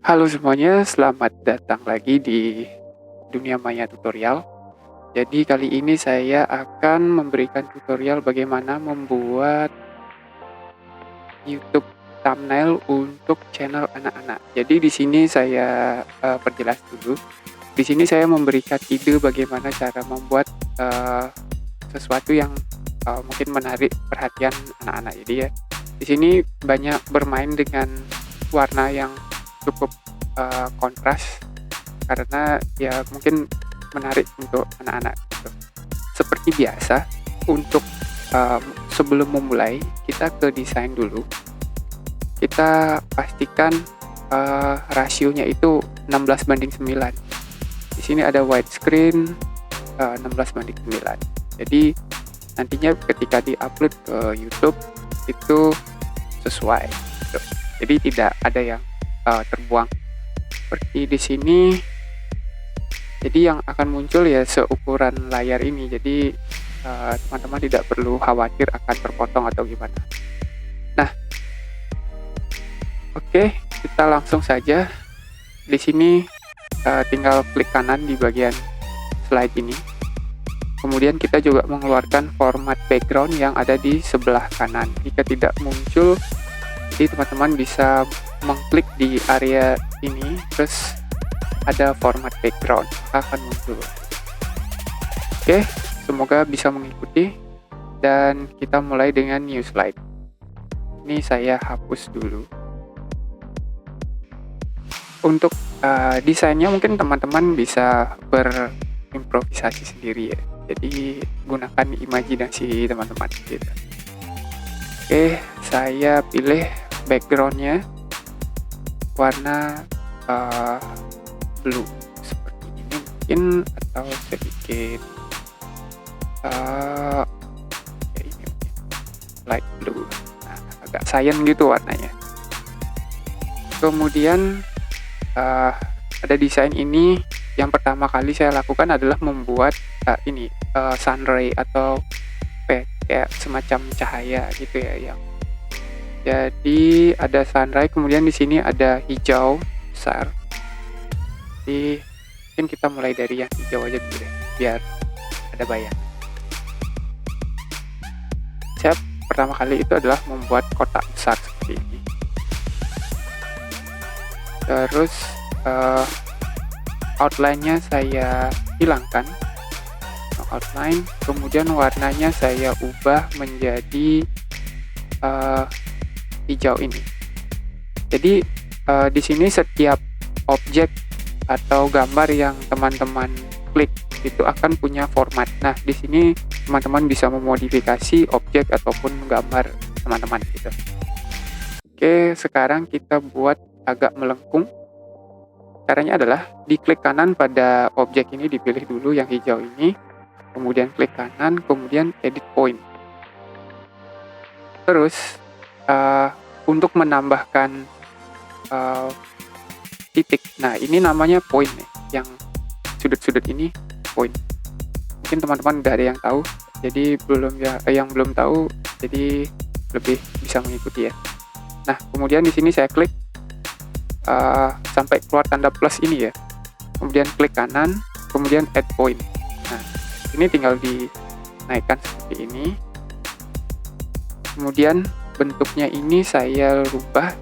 Halo semuanya, selamat datang lagi di Dunia Maya Tutorial. Jadi kali ini saya akan memberikan tutorial bagaimana membuat YouTube thumbnail untuk channel anak-anak. Jadi di sini saya perjelas dulu. Di sini saya memberikan ide bagaimana cara membuat sesuatu yang mungkin menarik perhatian anak-anak. Jadi ya, di sini banyak bermain dengan warna yang cukup kontras karena ya mungkin menarik untuk anak-anak gitu. Seperti biasa, untuk sebelum memulai kita ke desain dulu. Kita pastikan rasionya itu 16:9. Di sini ada widescreen 16:9. Jadi nantinya ketika di-upload ke YouTube itu sesuai gitu. Jadi tidak ada yang terbuang. Seperti di sini. Jadi yang akan muncul ya seukuran layar ini. Jadi teman-teman tidak perlu khawatir akan terpotong atau gimana. Nah, oke, kita langsung saja. Di sini tinggal klik kanan di bagian slide ini. Kemudian kita juga mengeluarkan format background yang ada di sebelah kanan. Jika tidak muncul, jadi teman-teman bisa mengklik di area ini, terus ada format background akan muncul. Oke, semoga bisa mengikuti dan kita mulai dengan new slide. Ini saya hapus dulu. Untuk desainnya mungkin teman-teman bisa berimprovisasi sendiri ya. Jadi gunakan imajinasi teman-teman gitu. Oke, saya pilih backgroundnya warna blue seperti ini mungkin, atau sedikit kayak ini mungkin light blue. Nah, agak cyan gitu warnanya. Kemudian ada desain ini. Yang pertama kali saya lakukan adalah membuat ini sunray atau kayak semacam cahaya gitu ya, yang jadi ada sunray, kemudian di sini ada hijau besar. Jadi mungkin kita mulai dari yang hijau aja dulu deh, biar ada bayang. Saya pertama kali itu adalah membuat kotak besar seperti ini. Terus outline-nya saya hilangkan, outline, kemudian warnanya saya ubah menjadi hijau ini. Jadi di sini setiap objek atau gambar yang teman-teman klik itu akan punya format. Nah, di sini teman-teman bisa memodifikasi objek ataupun gambar teman-teman gitu. Oke, sekarang kita buat agak melengkung. Caranya adalah diklik kanan pada objek ini, dipilih dulu yang hijau ini, kemudian klik kanan, kemudian edit point. Terus untuk menambahkan titik, nah ini namanya point nih, yang sudut-sudut ini point. Mungkin teman-teman udah ada yang tahu, jadi yang belum tahu jadi lebih bisa mengikuti ya. Nah, kemudian di sini saya klik sampai keluar tanda plus ini ya, kemudian klik kanan, kemudian add point. Nah, ini tinggal dinaikkan seperti ini, kemudian bentuknya ini saya rubah,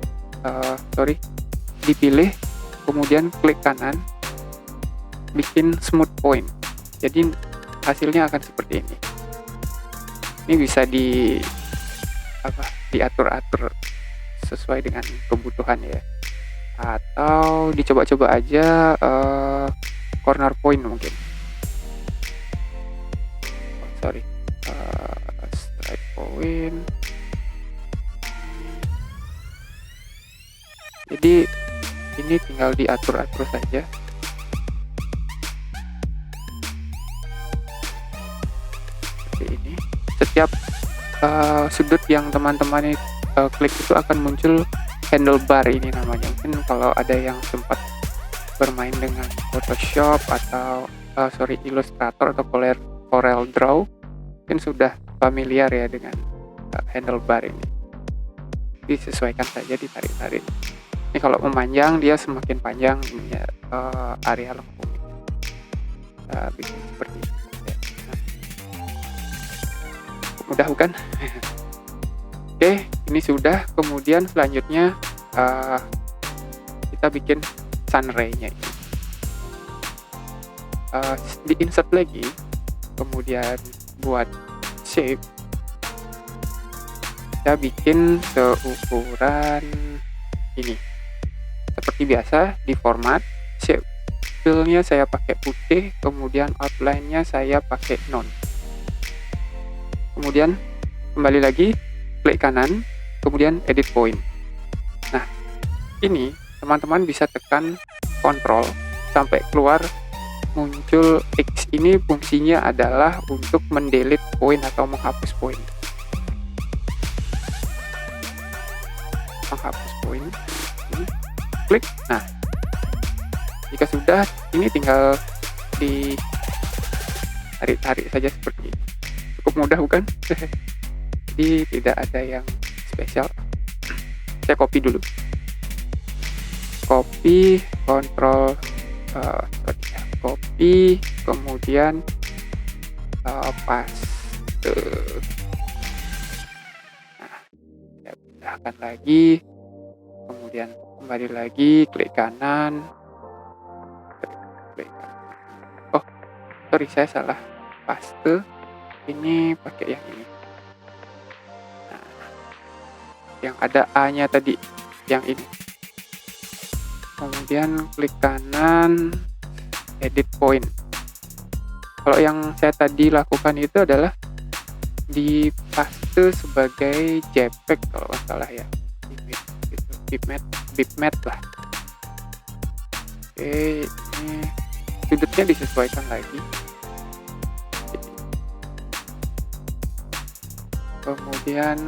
dipilih, kemudian klik kanan, bikin smooth point. Jadi hasilnya akan seperti ini. Ini bisa diatur-atur sesuai dengan kebutuhan ya, atau dicoba-coba aja corner point mungkin. Strike point. Jadi ini tinggal diatur-atur saja. Seperti ini. Setiap sudut yang teman-teman klik itu akan muncul handlebar, ini namanya. Mungkin kalau ada yang sempat bermain dengan Photoshop atau Illustrator atau Corel Draw, mungkin sudah familiar ya dengan handlebar ini. Disesuaikan saja, ditarik-tarik. Ini kalau memanjang dia semakin panjang ininya, area lengkungnya. Bikin seperti itu. Nah, mudah bukan? Oke, ini sudah. Kemudian selanjutnya kita bikin sunray-nya ini. Di insert lagi, kemudian buat shape, kita bikin seukuran ini. Seperti biasa, di format shape, fill-nya saya pakai putih, kemudian outline-nya saya pakai none. Kemudian kembali lagi, klik kanan, kemudian edit point. Nah, ini teman-teman bisa tekan Ctrl sampai keluar muncul X. Ini fungsinya adalah untuk mendelete point atau menghapus point. Menghapus point. Ini, klik. Nah, jika sudah, ini tinggal ditarik-tarik saja seperti ini. Cukup mudah bukan? Jadi tidak ada yang spesial. Saya copy dulu. Copy, Ctrl, copy, kemudian paste. Nah, saya pindahkan lagi, kemudian kembali lagi, klik kanan, klik kanan. Oh, sorry, saya salah. Paste, ini pakai yang ini. Nah, yang ada A-nya tadi, yang ini. Kemudian klik kanan, edit point. Kalau yang saya tadi lakukan itu adalah di paste sebagai JPEG kalau nggak salah ya, bitmap lah. Oke, ini sudutnya disesuaikan lagi. Kemudian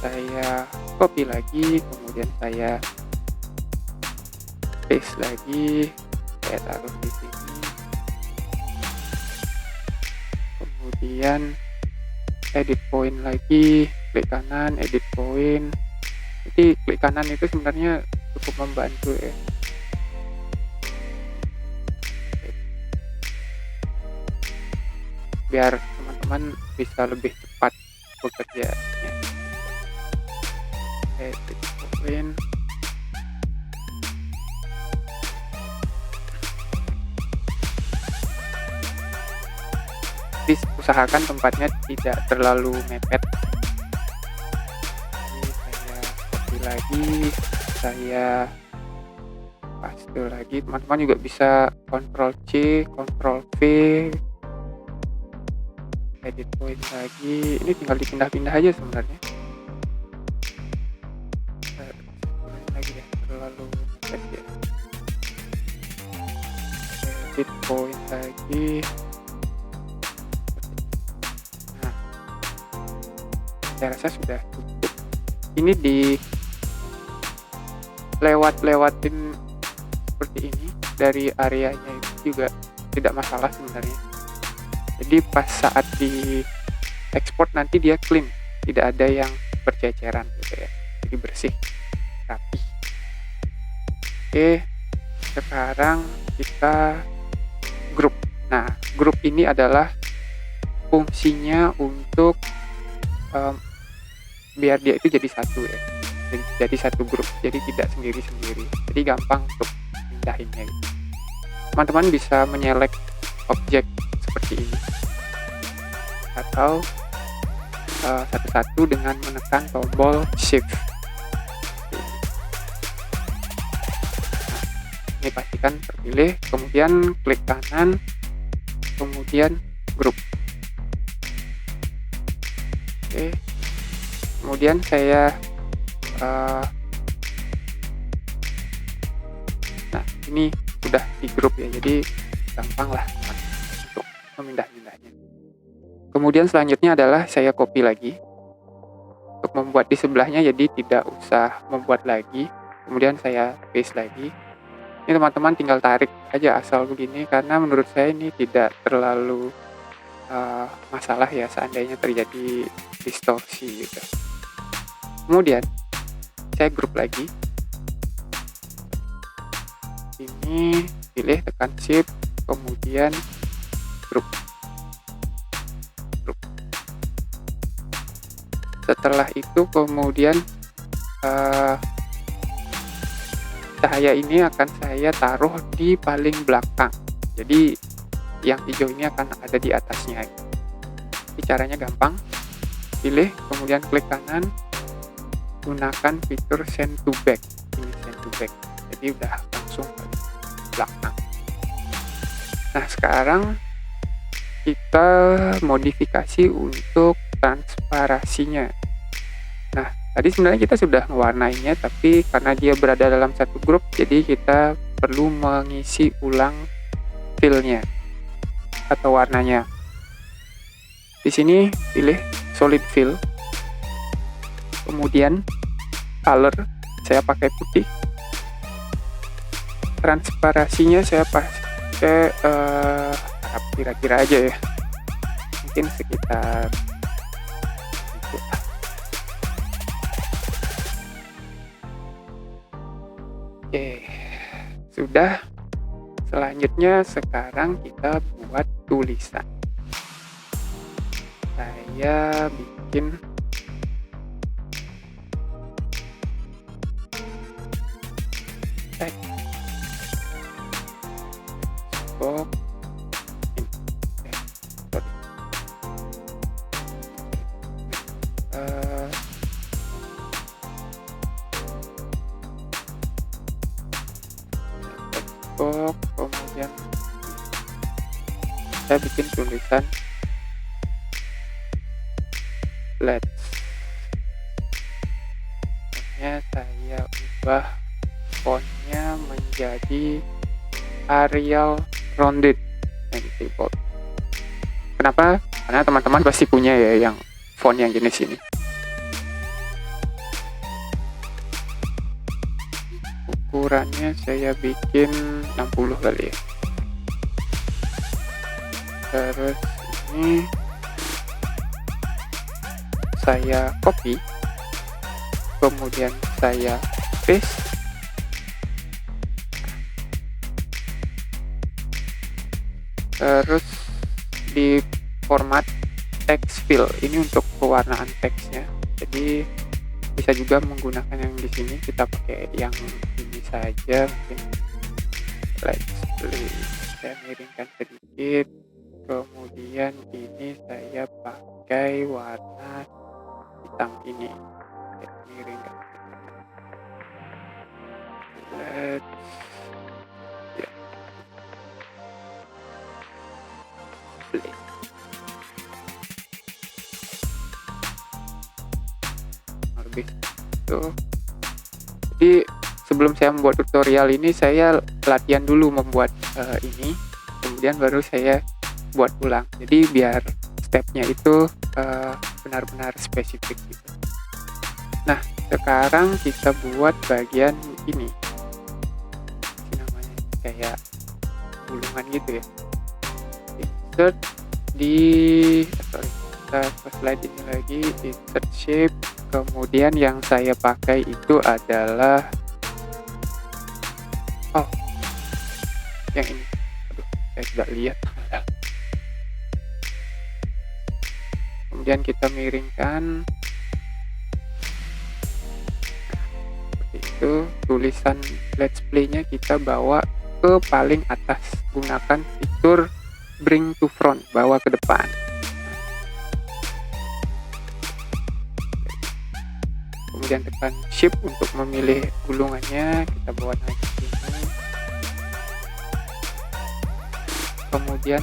saya copy lagi, kemudian saya paste lagi, saya taruh di sini, kemudian edit point lagi, klik kanan, edit point. Jadi klik kanan itu sebenarnya cukup membantu ya. Biar teman-teman bisa lebih cepat bekerja. Edit point. Usahakan tempatnya tidak terlalu mepet. Ini saya copy lagi, saya paste lagi. Teman-teman juga bisa Ctrl C, Ctrl V, edit point lagi. Ini tinggal dipindah-pindah aja sebenarnya. Lagi ya, terlalu mepet ya. Edit point lagi. Saya rasa sudah cukup. Ini di lewatin seperti ini dari areanya itu juga tidak masalah sebenarnya. Jadi pas saat di ekspor nanti dia clean, tidak ada yang berceceran gitu ya. Jadi bersih, rapi. Oke, sekarang kita grup. Nah, grup ini adalah fungsinya untuk biar dia itu jadi satu ya, jadi satu grup, jadi tidak sendiri-sendiri, jadi gampang untuk pindahinnya gitu. Teman-teman bisa menyelect objek seperti ini atau satu-satu dengan menekan tombol shift. Nah, ini pastikan terpilih, kemudian klik kanan, kemudian grup. Oke. Kemudian saya nah ini sudah di grup ya, jadi gampang lah untuk memindah-mindahnya. Kemudian selanjutnya adalah saya copy lagi untuk membuat di sebelahnya, jadi tidak usah membuat lagi. Kemudian saya paste lagi. Ini teman-teman tinggal tarik aja asal begini, karena menurut saya ini tidak terlalu masalah ya seandainya terjadi distorsi gitu. Kemudian saya grup lagi, ini pilih, tekan shift, kemudian grup. Setelah itu kemudian cahaya ini akan saya taruh di paling belakang, jadi yang hijau ini akan ada di atasnya. Jadi caranya gampang, pilih kemudian klik kanan, gunakan fitur send to back. Ini send to back, jadi udah langsung ke belakang. Nah, sekarang kita modifikasi untuk transparasinya. Nah, tadi sebenarnya kita sudah mewarnainya, tapi karena dia berada dalam satu grup, jadi kita perlu mengisi ulang fill-nya atau warnanya. Di sini pilih solid fill, kemudian color saya pakai putih, transparasinya saya pakai kira-kira aja ya, mungkin sekitar itu. Oke, sudah. Selanjutnya sekarang kita buat tulisan. Saya bikin teks box ini. Box, kemudian saya bikin tulisan let's. Saya ubah fontnya menjadi Arial rounded and bold. Kenapa? Karena teman-teman pasti punya ya yang font yang jenis ini. Ukurannya saya bikin 60 kali ya. Terus ini saya copy, kemudian saya paste, terus di format text fill ini untuk pewarnaan teksnya. Jadi bisa juga menggunakan yang di sini, kita pakai yang ini saja mungkin. Let's play, saya miringkan sedikit, kemudian ini saya pakai warna hitam ini, saya miringkan. Let's play. Lebih tuh. Jadi sebelum saya membuat tutorial ini, saya latihan dulu membuat ini, kemudian baru saya buat ulang. Jadi biar stepnya itu benar-benar spesifik gitu. Nah, sekarang kita buat bagian ini. Ini namanya kayak gulungan gitu ya. Insert di kita slide ini lagi, insert shape. Kemudian yang saya pakai itu adalah yang ini. Aduh, saya tidak lihat. Kemudian kita miringkan seperti itu. Tulisan let's play-nya kita bawa ke paling atas, gunakan fitur bring to front, bawa ke depan. Kemudian tekan shift untuk memilih gulungannya, kita bawa naik ke sini. Kemudian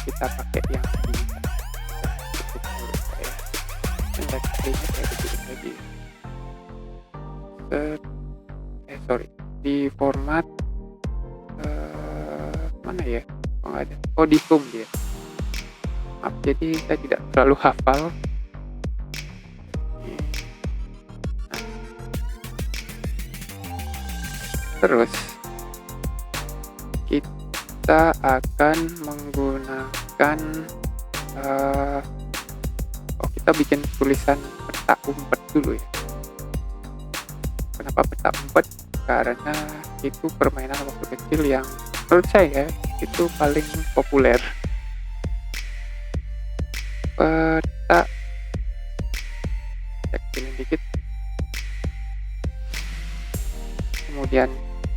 kita pakai yang ini. Cukup menurut saya. Dan let's play-nya saya kecilin lagi. Di format mana ya? Oh, nggak ada. Oh, di home dia. Maaf, jadi saya tidak terlalu hafal. Terus kita akan menggunakan kita bikin tulisan peta umpet dulu ya. Kenapa peta umpet? Karena itu permainan waktu kecil yang menurut saya itu paling populer. Peta, saya kecilin dikit, kemudian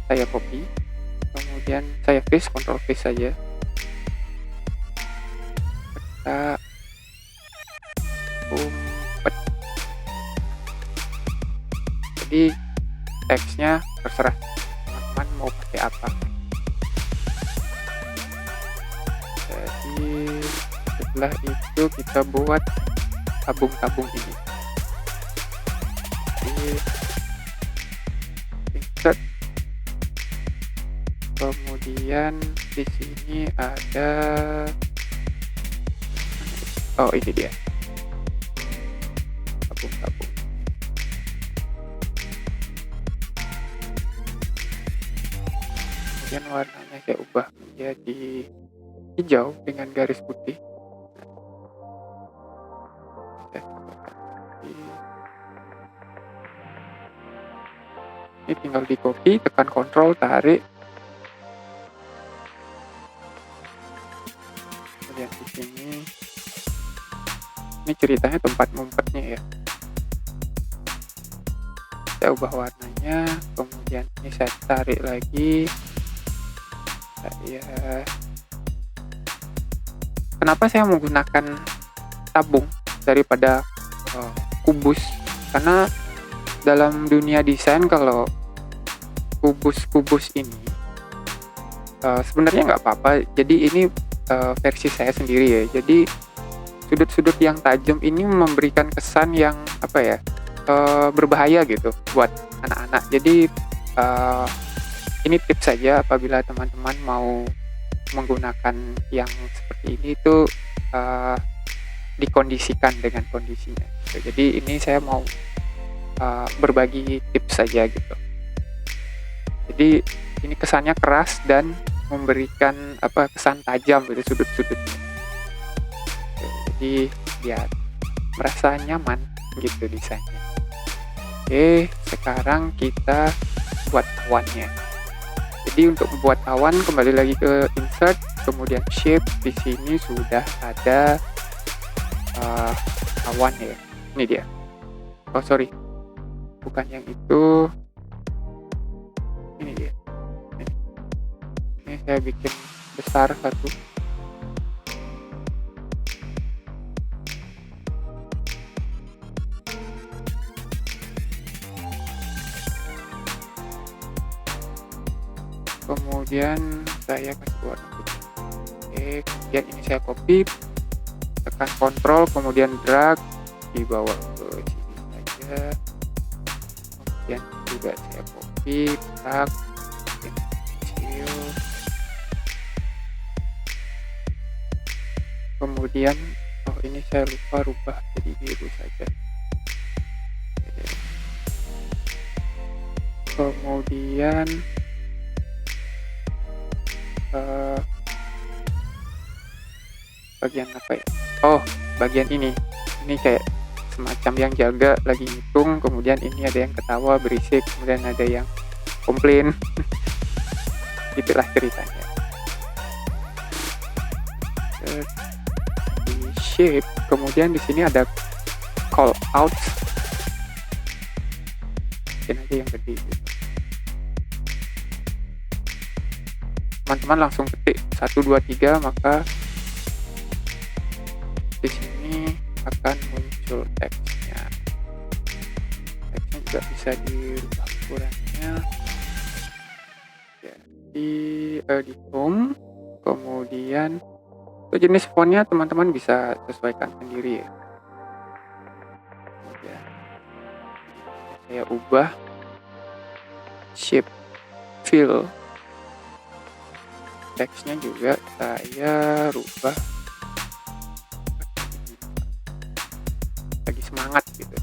saya copy, kemudian saya paste, Ctrl paste saja. Peta umpet. Jadi teksnya terserah teman-teman mau pakai apa. Jadi setelah itu kita buat tabung-tabung ini. Jadi insert, kemudian di sini ada, oh ini dia, tabung-tabung. Kemudian warnanya saya ubah menjadi hijau dengan garis putih. Ini tinggal di copy, tekan Ctrl, tarik. Kemudian di sini, ini ceritanya tempat ngumpetnya ya. Saya ubah warnanya, kemudian ini saya tarik lagi. Kenapa saya menggunakan tabung daripada kubus? Karena dalam dunia desain kalau kubus-kubus ini sebenarnya nggak apa-apa. Jadi ini versi saya sendiri ya. Jadi sudut-sudut yang tajam ini memberikan kesan yang apa ya, berbahaya gitu buat anak-anak. Jadi ini tips saja apabila teman-teman mau menggunakan yang seperti ini itu dikondisikan dengan kondisinya. Jadi ini saya mau berbagi tips saja gitu. Jadi ini kesannya keras dan memberikan kesan tajam gitu sudut-sudutnya. Jadi biar merasa nyaman gitu desainnya. Oke, sekarang kita buat awannya. Jadi untuk membuat awan kembali lagi ke insert, kemudian shape. Di sini sudah ada awan ya. Ini dia. Oh sorry, bukan yang itu. Ini dia. Ini saya bikin besar satu. Kemudian saya kasih warna putih. Oke, kemudian ini saya copy, tekan Ctrl, kemudian drag, dibawa ke sini saja. Kemudian juga saya copy, drag, kecil. Kemudian, oh ini saya lupa rubah jadi biru saja. Kemudian bagian apa ya? Oh, bagian ini kayak semacam yang jaga lagi ngitung, kemudian ini ada yang ketawa berisik, kemudian ada yang komplain. Itulah ceritanya. Di shape, kemudian di sini ada call out. Mungkin aja yang gede gitu. Teman-teman langsung ketik 1 2 3, maka di sini akan muncul teksnya. Teksnya juga bisa dirubah ukurannya. Jadi di home, kemudian untuk jenis fontnya teman-teman bisa sesuaikan sendiri ya. Kemudian saya ubah shape, fill. Teksnya juga saya rubah lagi semangat gitu.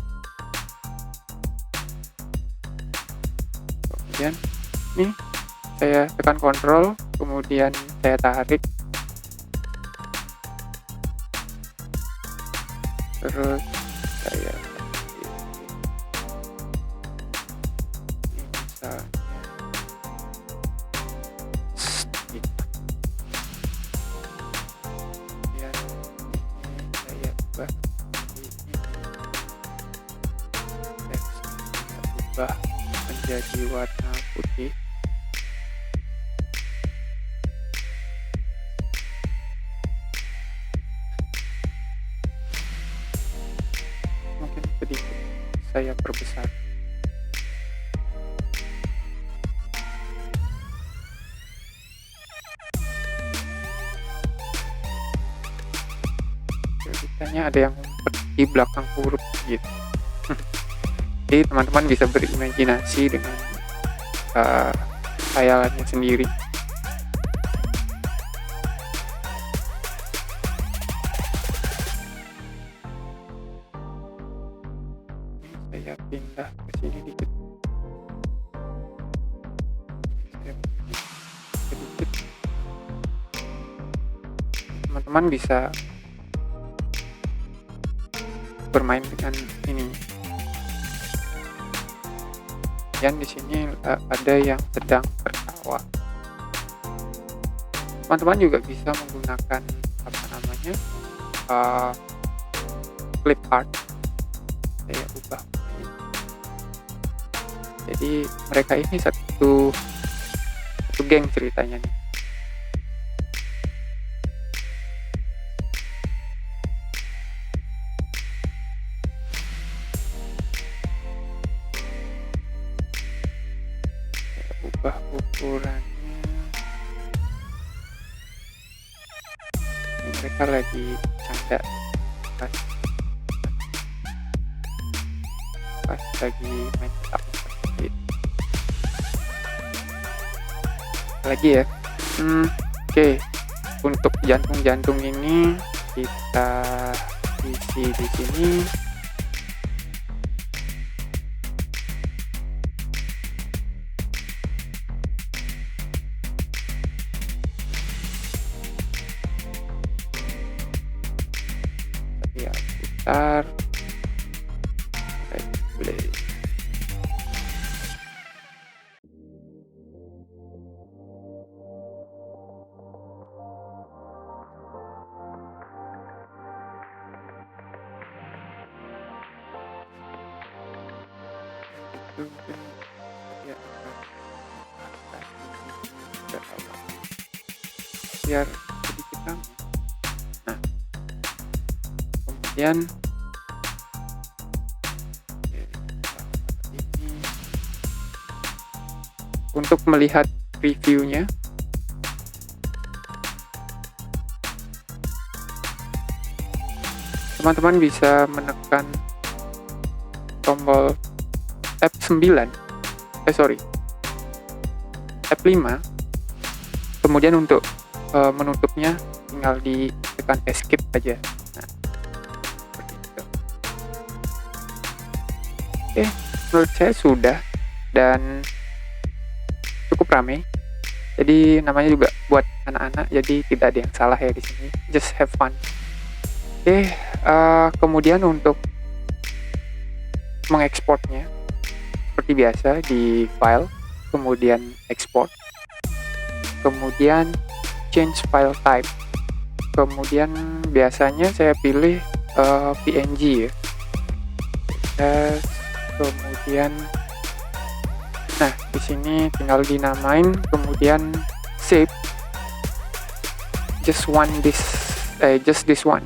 Kemudian ini saya tekan Ctrl, kemudian saya tarik, terus saya misalnya ya, ini saya ubah ini, saya ubah menjadi warna putih. Mungkin sedikit saya perbesar. Ceritanya ada yang ngumpet di belakang huruf gitu. Jadi teman-teman bisa berimajinasi dengan khayalannya sendiri. Ini saya pindah ke sini dikit. Saya pindah sedikit. Teman-teman bisa bermain dengan ini. Dan di sini ada yang sedang tertawa. Teman-teman juga bisa menggunakan apa namanya clip art. Saya ubah ini. Jadi mereka ini satu geng ceritanya nih. Ubah ukurannya. Ini mereka lagi canda pas lagi main petak umpet gitu. Lagi ya. Oke. Untuk jantung-jantung ini kita isi di sini. Ya, putar. Play. Itu mungkin ya biar sedikit rame. Nah, kemudian ini untuk melihat previewnya, teman-teman bisa menekan tombol F9, F5, kemudian untuk menutupnya tinggal ditekan escape aja. Nah, seperti itu. Oke, menurut saya sudah dan cukup ramai. Jadi namanya juga buat anak-anak, jadi tidak ada yang salah ya di sini. Just have fun. Oke, kemudian untuk mengekspornya seperti biasa di file, kemudian export, kemudian change file type, kemudian biasanya saya pilih PNG ya. Kemudian nah di sini tinggal dinamain, kemudian save just this one,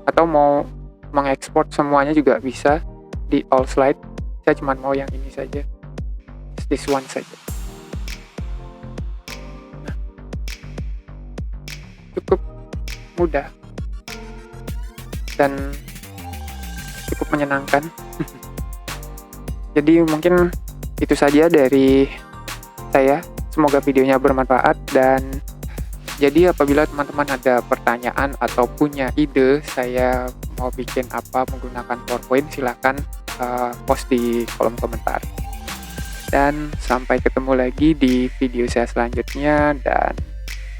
atau mau mengekspor semuanya juga bisa di all slide. Saya cuma mau yang ini saja, just this one saja. Nah, cukup mudah dan cukup menyenangkan. Jadi mungkin itu saja dari saya. Semoga videonya bermanfaat, dan jadi apabila teman-teman ada pertanyaan atau punya ide saya mau bikin apa menggunakan PowerPoint, silahkan post di kolom komentar. Dan sampai ketemu lagi di video saya selanjutnya, dan